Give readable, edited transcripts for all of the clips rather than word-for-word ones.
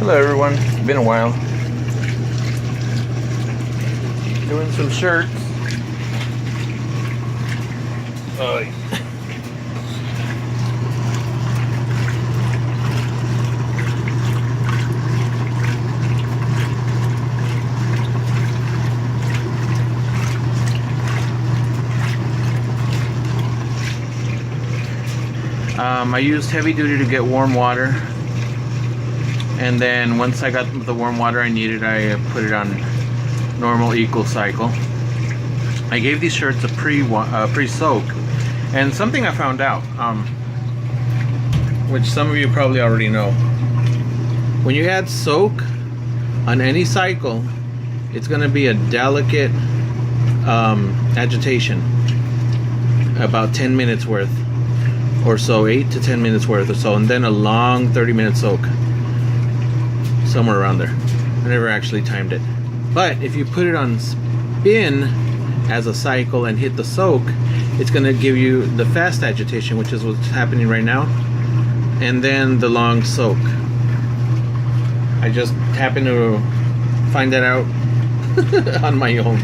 Hello everyone, it's been a while. Doing some shirts. I used heavy duty to get warm water, and then once I got the warm water I needed, I put it on normal eco cycle. I gave these shirts a pre-soak, and something I found out, which some of you probably already know. When you add soak on any cycle, it's going to be a delicate agitation, about 10 minutes worth or so, 8 to 10 minutes worth or so, and then a long 30-minute soak, somewhere around there. I never actually timed it. But if you put it on spin as a cycle and hit the soak, it's going to give you the fast agitation, which is what's happening right now, and then the long soak. I just happened to find that out on my own.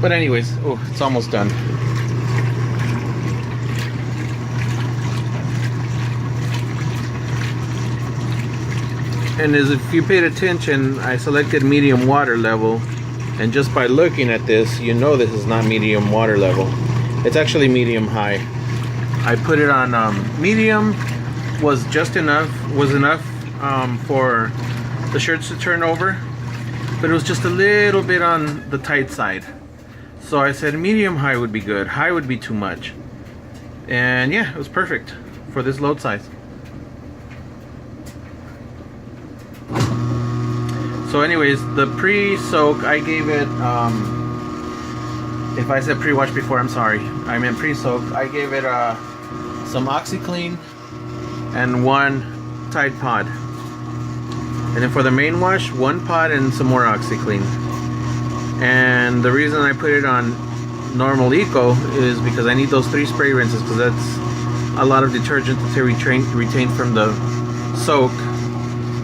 But anyways, oh, it's almost done. And as if you paid attention, I selected medium water level, and just by looking at this, you know this is not medium water level. It's actually medium high. I put it on medium, was enough for the shirts to turn over, but it was just a little bit on the tight side. So I said medium high would be good, high would be too much. And yeah, it was perfect for this load size. So anyways, the pre-soak, I gave it, if I said pre-wash before, I'm sorry. I meant pre-soak. I gave it some OxiClean and 1 Tide Pod. And then for the main wash, 1 pod and some more OxiClean. And the reason I put it on normal eco is because I need those 3 spray rinses, because that's a lot of detergent to retain from the soak,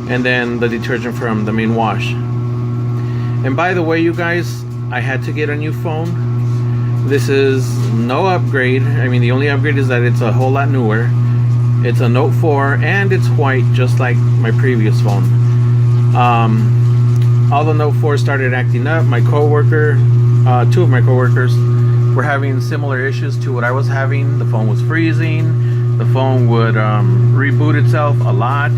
and then the detergent from the main wash. And by the way, you guys, I had to get a new phone. This is no upgrade. I mean, the only upgrade is that it's a whole lot newer. It's a Note 4 and it's white, just like my previous phone. All the Note 4 started acting up. My coworker, 2 of my coworkers were having similar issues to what I was having. The phone was freezing. The phone would reboot itself a lot.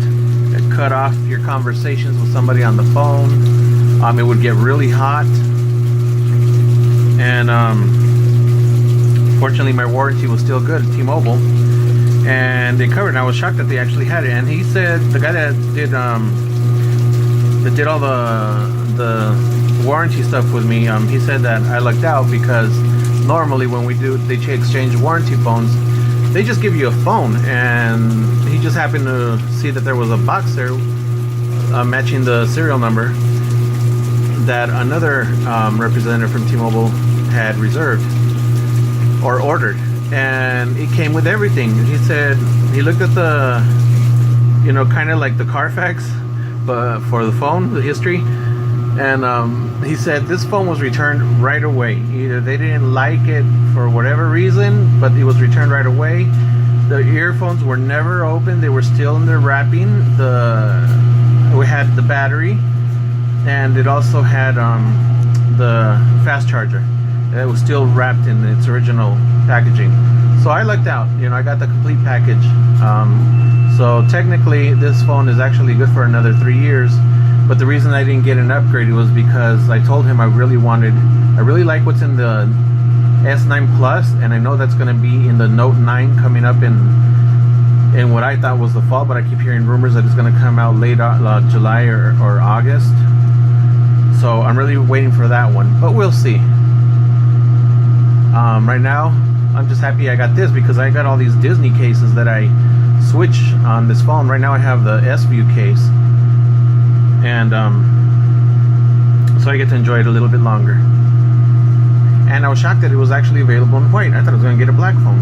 It cut off your conversations with somebody on the phone. It would get really hot. And fortunately my warranty was still good at T-Mobile, and they covered it. And I was shocked that they actually had it. And he said, the guy that did all the warranty stuff with me, he said that I lucked out, because normally when they exchange warranty phones, they just give you a phone, and he just happened to see that there was a box there matching the serial number that another representative from T-Mobile had reserved or ordered, and it came with everything. He said he looked at the, kind of like the Carfax, but for the phone, the history, and he said this phone was returned right away. Either they didn't like it for whatever reason, but it was returned right away. The earphones were never opened. They were still in their wrapping. We had the battery, and it also had the fast charger. It was still wrapped in its original packaging. So I lucked out. I got the complete package. So technically this phone is actually good for another 3 years. But the reason I didn't get an upgrade was because I told him I really like what's in the S9 Plus, and I know that's going to be in the Note 9 coming up in what I thought was the fall, but I keep hearing rumors that it's going to come out late July or August. So I'm really waiting for that one, but we'll see. Right now, I'm just happy I got this, because I got all these Disney cases that I switch on this phone. Right now I have the S-View case, and so I get to enjoy it a little bit longer. And I was shocked that it was actually available in white. I thought I was going to get a black phone.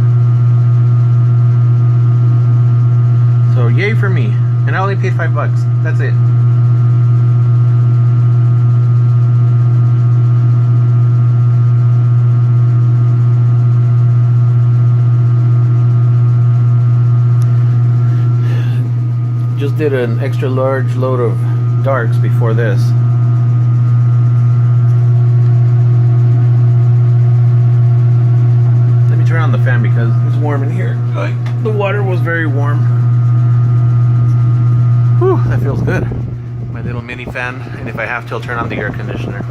So yay for me. And I only paid $5. That's it. just did an extra large load of darks before this. Let me turn on the fan because it's warm in here. The water was very warm. Whew, that feels good. My little mini fan, and if I have to, I'll turn on the air conditioner.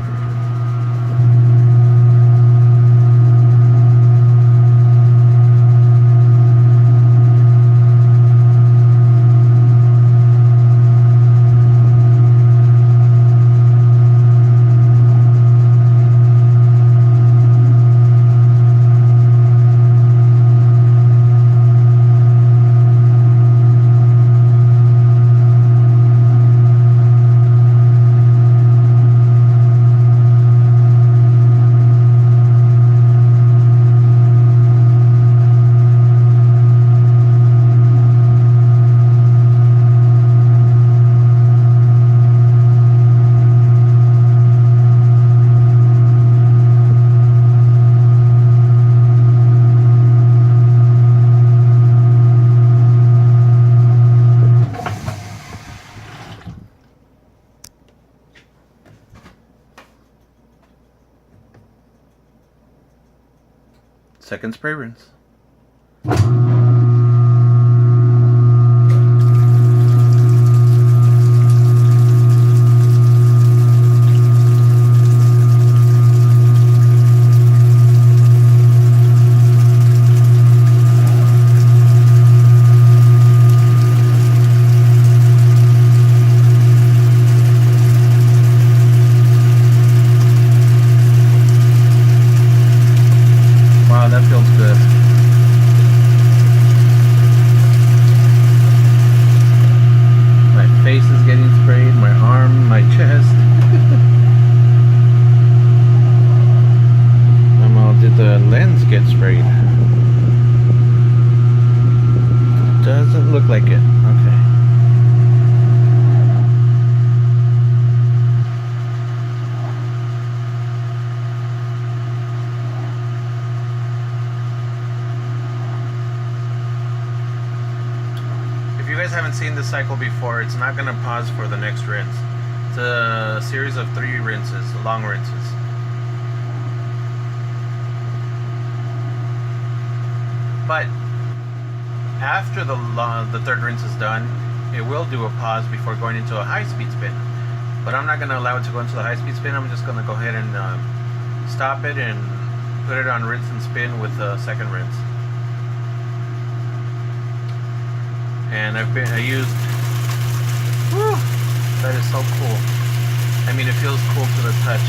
Second spray rinse. That feels good. My face is getting sprayed, my arm, my chest. Did the lens get sprayed? Doesn't look like it. Okay. If you guys haven't seen this cycle before, it's not going to pause for the next rinse. It's a series of 3 rinses, long rinses. But after the third rinse is done, it will do a pause before going into a high-speed spin. But I'm not going to allow it to go into the high-speed spin. I'm just going to go ahead and stop it and put it on rinse and spin with the second rinse. And I used, whew, that is so cool. I mean, it feels cool to the touch.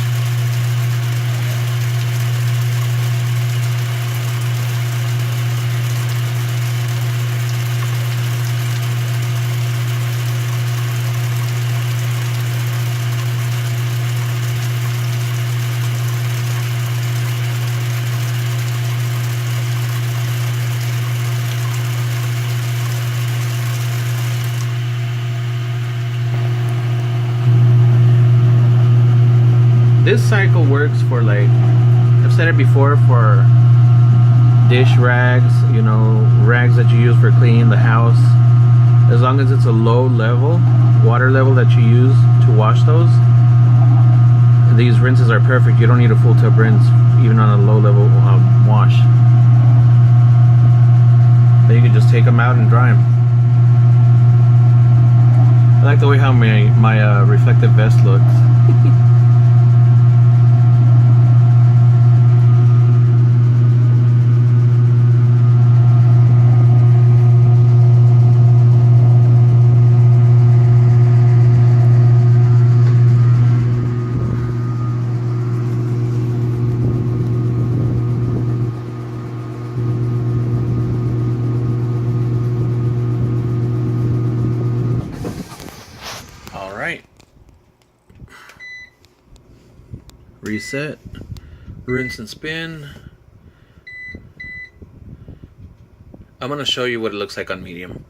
This cycle works for, like, I've said it before, for dish rags, you know, rags that you use for cleaning the house. As long as it's a low level, water level that you use to wash those, these rinses are perfect. You don't need a full tub rinse, even on a low level wash. Then you can just take them out and dry them. I like the way how my reflective vest looks. Reset, rinse and spin. I'm gonna show you what it looks like on medium.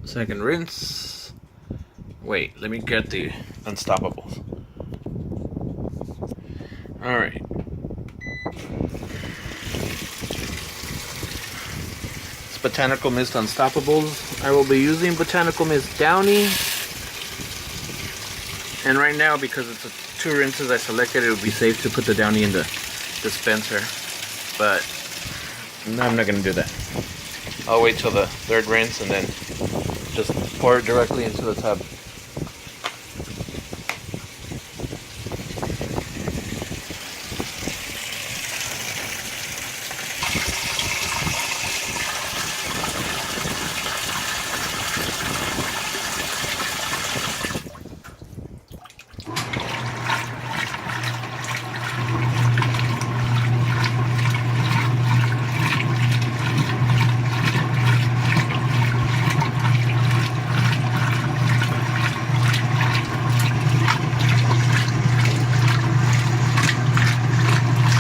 Second rinse. Wait, let me get the Unstoppables. Alright. Botanical Mist Unstoppables. I will be using Botanical Mist Downy. And right now, because it's 2 rinses I selected, it would be safe to put the Downy in the dispenser. But no, I'm not going to do that. I'll wait till the 3rd rinse and then just pour it directly into the tub.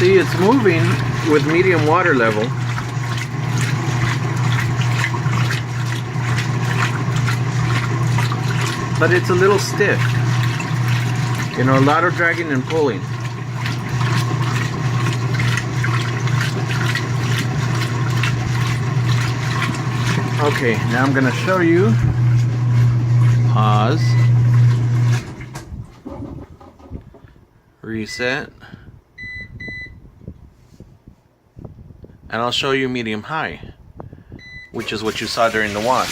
See, it's moving with medium water level. But it's a little stiff. You know, a lot of dragging and pulling. Okay, now I'm gonna show you. Pause. Reset. And I'll show you medium high, which is what you saw during the wash.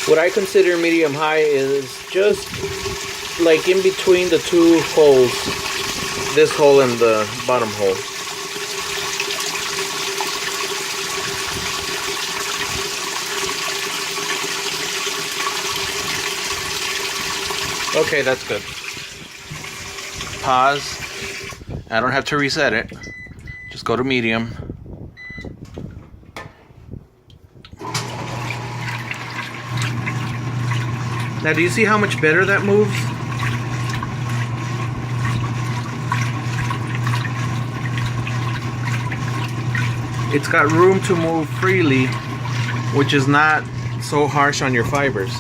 What I consider medium high is just like in between the 2 holes, this hole and the bottom hole. Okay, that's good. Pause. I don't have to reset it. Just go to medium. Now, do you see how much better that moves? It's got room to move freely, which is not so harsh on your fibers.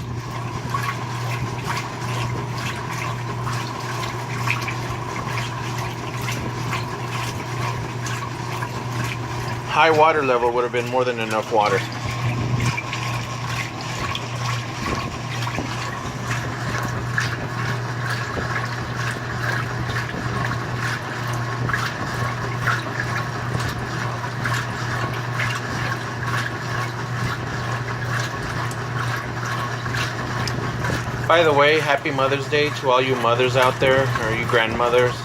High water level would have been more than enough water. By the way, happy Mother's Day to all you mothers out there, or you grandmothers.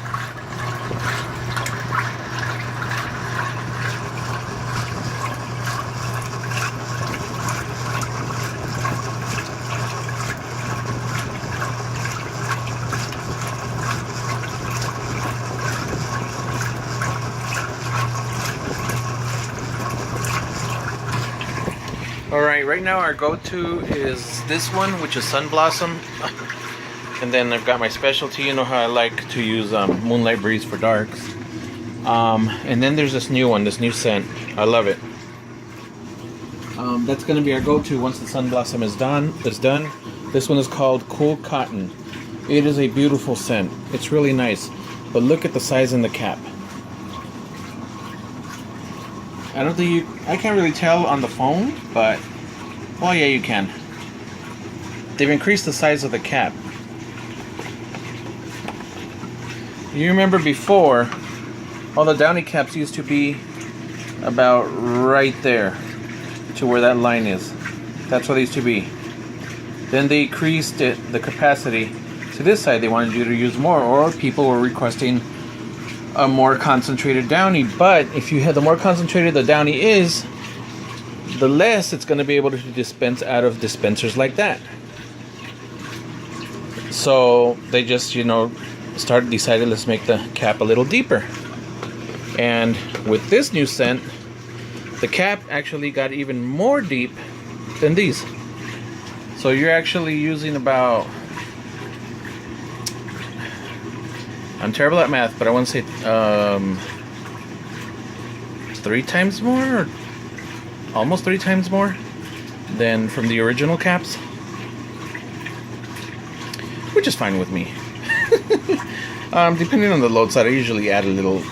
Alright, right now our go-to is this one, which is Sun Blossom. And then I've got my specialty. You know how I like to use Moonlight Breeze for darks. And then there's this new one, this new scent. I love it. That's going to be our go-to once the Sun Blossom is done. This one is called Cool Cotton. It is a beautiful scent. It's really nice. But look at the size in the cap. I can't really tell on the phone, but, well, yeah, you can. They've increased the size of the cap. You remember before, all the Downy caps used to be about right there to where that line is. That's what they used to be. Then they increased the capacity to this side. They wanted you to use more, or people were requesting a more concentrated Downy. But if you have, the more concentrated the Downy is, the less it's going to be able to dispense out of dispensers like that. So they just, decided let's make the cap a little deeper. And with this new scent, the cap actually got even more deep than these. So you're actually using about, I'm terrible at math, but I want to say 3 times more, or almost 3 times more than from the original caps. which is fine with me. Depending on the load side, I usually add a little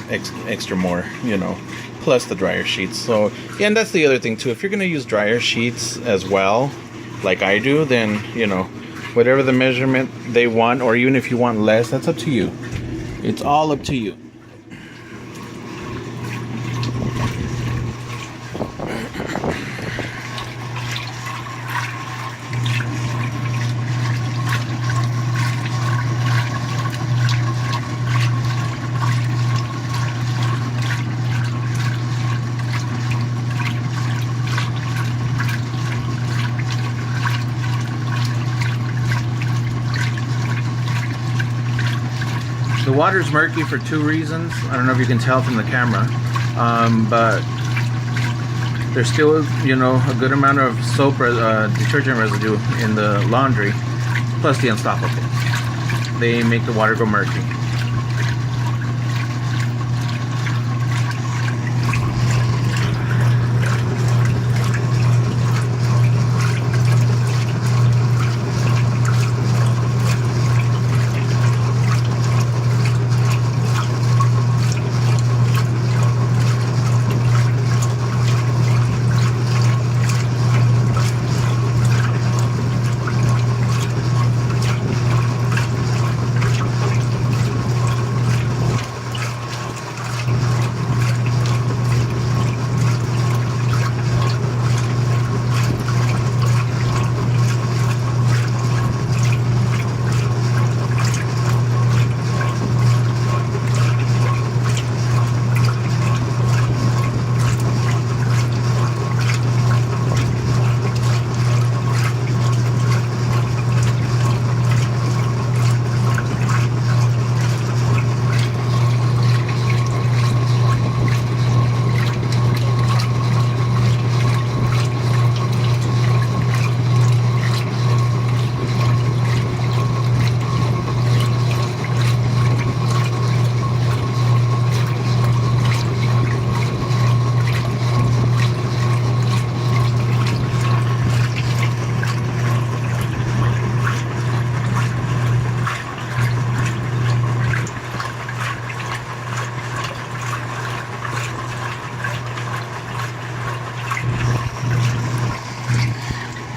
extra more, you know, plus the dryer sheets. So, yeah, and that's the other thing too. If you're going to use dryer sheets as well, like I do, then, you know, whatever the measurement they want, or even if you want less, that's up to you. It's all up to you. The water's murky for two reasons. I don't know if you can tell from the camera, but there's still, you know, a good amount of soap detergent residue in the laundry, plus the Unstoppables. They make the water go murky.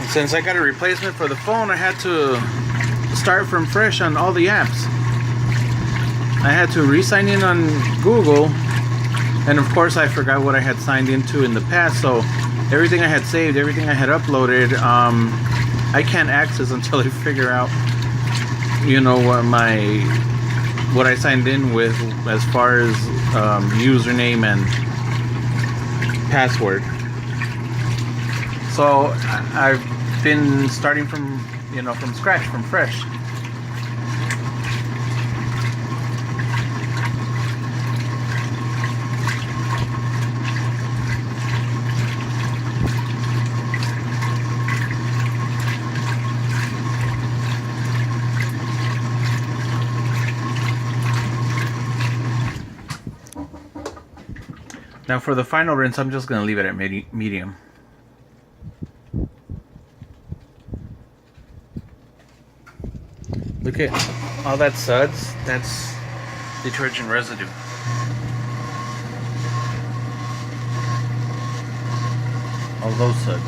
Since I got a replacement for the phone, I had to start from fresh on all the apps. I had to re-sign in on Google, and of course I forgot what I had signed into in the past, so everything I had saved, everything I had uploaded, I can't access until I figure out, you know, what I signed in with as far as username and password. So I've been starting from, you know, from scratch, from fresh. Now for the final rinse, I'm just going to leave it at medium. Look at all that suds. That's detergent residue. All those suds.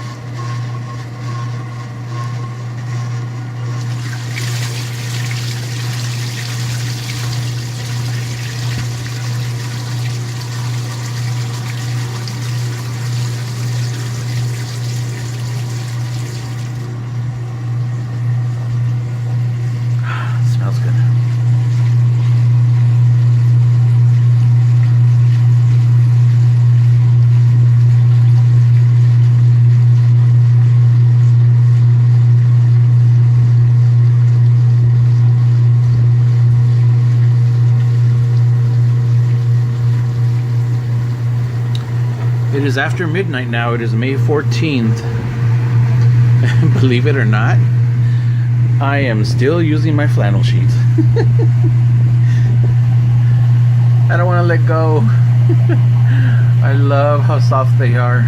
Smells good. It is after midnight now. It is May 14th. Believe it or not, I am still using my flannel sheets. I don't want to let go. I love how soft they are.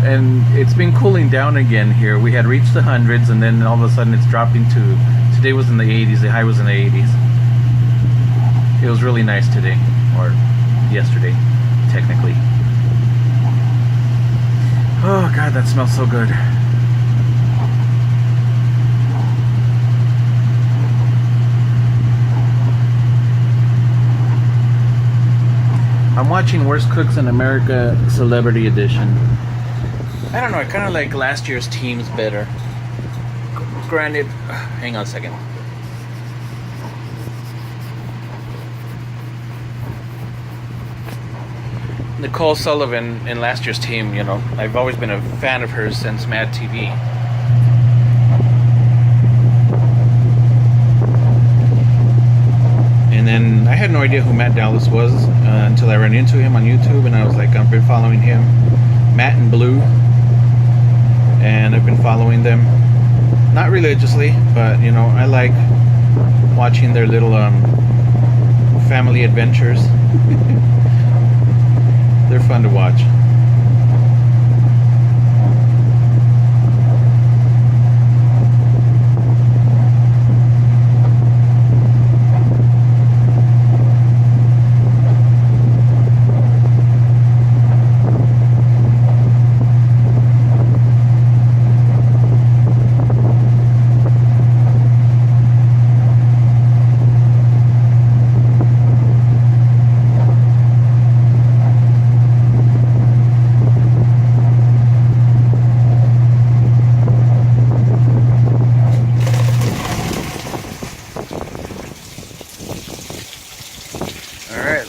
And it's been cooling down again here. We had reached the hundreds, and then all of a sudden it's dropping to today was in the 80s. The high was in the 80s. It was really nice today, or yesterday, technically. Oh God, that smells so good. I'm watching Worst Cooks in America Celebrity Edition. I don't know, I kind of like last year's teams better. Granted, hang on a second. Nicole Sullivan in last year's team, you know, I've always been a fan of hers since Mad TV. And then I had no idea who Matt Dallas was until I ran into him on YouTube, and I was like, I've been following him, Matt and Blue, and I've been following them, not religiously, but you know, I like watching their little family adventures. They're fun to watch.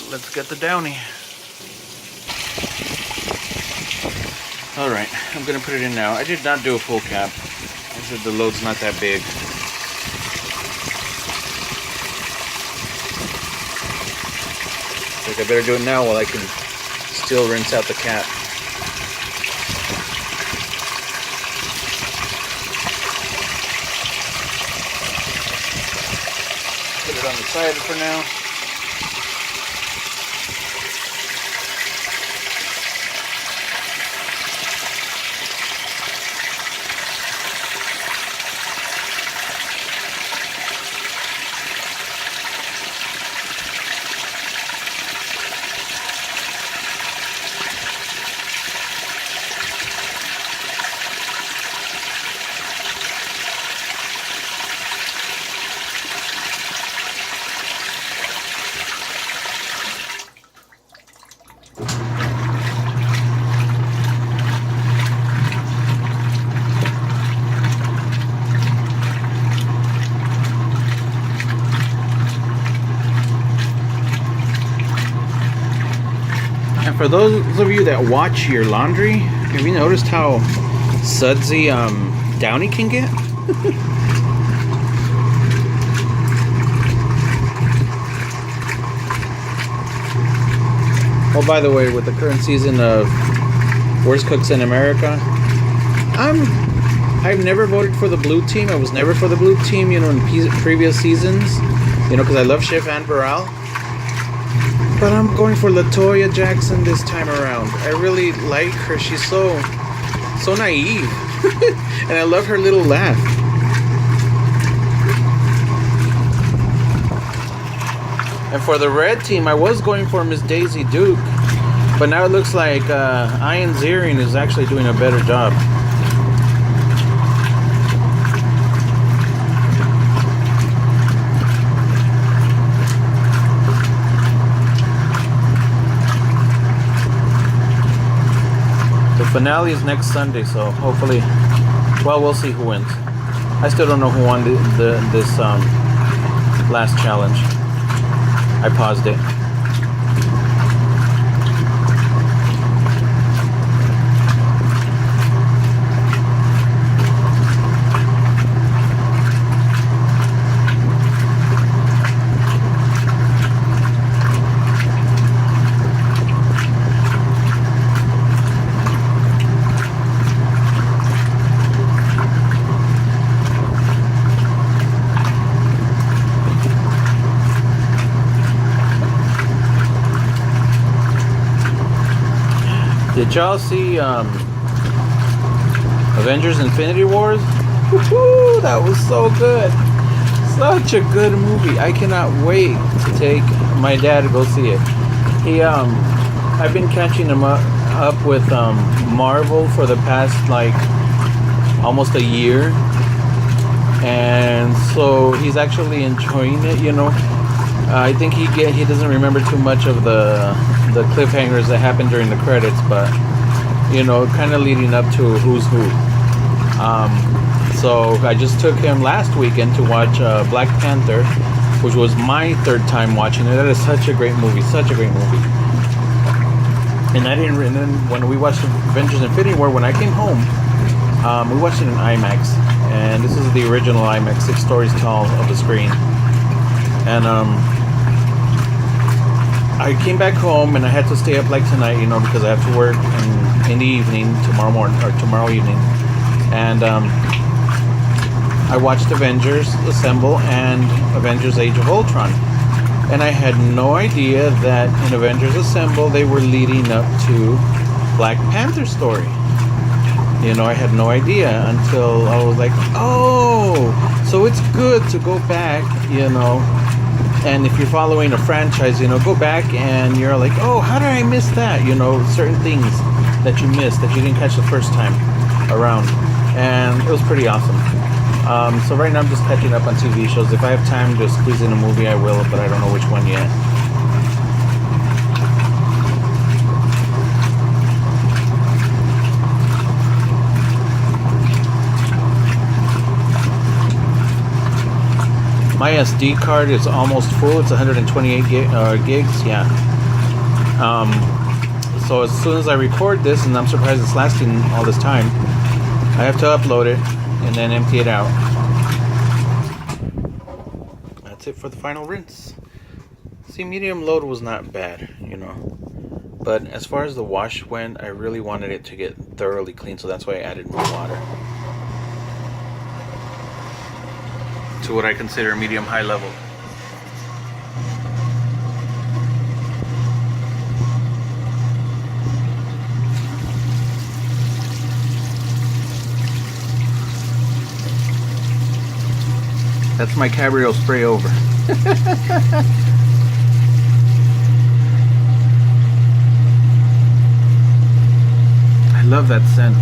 Let's get the downy. Alright, I'm gonna put it in now. I did not do a full cap. I said the load's not that big. Like I better do it now while I can still rinse out the cap. Put it on the side for now. And for those of you that watch your laundry, have you noticed how sudsy Downy can get? Oh, by the way, with the current season of Worst Cooks in America, I've never voted for the blue team. I was never for the blue team, you know, in previous seasons, you know, because I love Chef Ann Baral. But I'm going for LaToya Jackson this time around. I really like her. She's so naive. And I love her little laugh. And for the red team, I was going for Miss Daisy Duke. But now it looks like Ian Ziering is actually doing a better job. Finale is next Sunday, so hopefully, well, we'll see who wins. I still don't know who won this last challenge. I paused it. Did y'all see Avengers Infinity Woohoo! That was so good. Such a good movie. I cannot wait to take my dad to go see it. I've been catching him up with Marvel for the past like almost a year, and so he's actually enjoying it. I think he doesn't remember too much of the cliffhangers that happened during the credits, but kind of leading up to Who's Who. So I just took him last weekend to watch Black Panther, which was my third time watching it. That is such a great movie, such a great movie. And then when we watched Avengers: Infinity War, when I came home, we watched it in IMAX, and this is the original IMAX, 6 stories tall of the screen. And I came back home and I had to stay up like tonight, because I have to work in the evening tomorrow evening. And I watched Avengers Assemble and Avengers Age of Ultron. And I had no idea that in Avengers Assemble they were leading up to Black Panther's story. I had no idea until I was like, oh, so it's good to go back, and if you're following a franchise, go back and you're like, oh, how did I miss that? Certain things that you missed that you didn't catch the first time around. And it was pretty awesome. So right now I'm just catching up on TV shows. If I have time to squeeze in a movie, I will, but I don't know which one yet. My SD card is almost full. It's 128 gigs. Yeah. So as soon as I record this, and I'm surprised it's lasting all this time, I have to upload it and then empty it out. That's it for the final rinse. See, medium load was not bad, But as far as the wash went, I really wanted it to get thoroughly clean, so that's why I added more water to what I consider medium high level. That's my Cabrio spray over. I love that scent.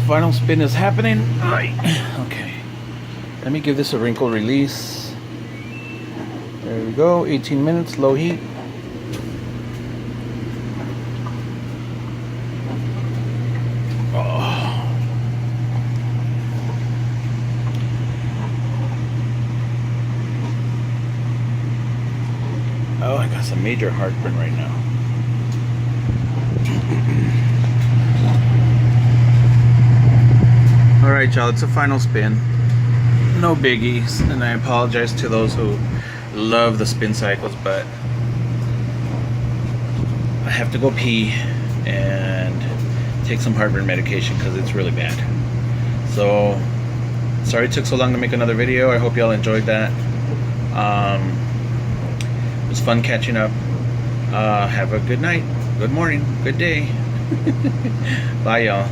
Final spin is happening. Okay, let me give this a wrinkle release. There we go. 18 minutes, low heat. Oh, I got some major heartburn right now. Alright, y'all, it's a final spin. No biggies, and I apologize to those who love the spin cycles, but I have to go pee and take some heartburn medication because it's really bad. So, sorry it took so long to make another video. I hope y'all enjoyed that. It was fun catching up. Have a good night, good morning, good day. Bye, y'all.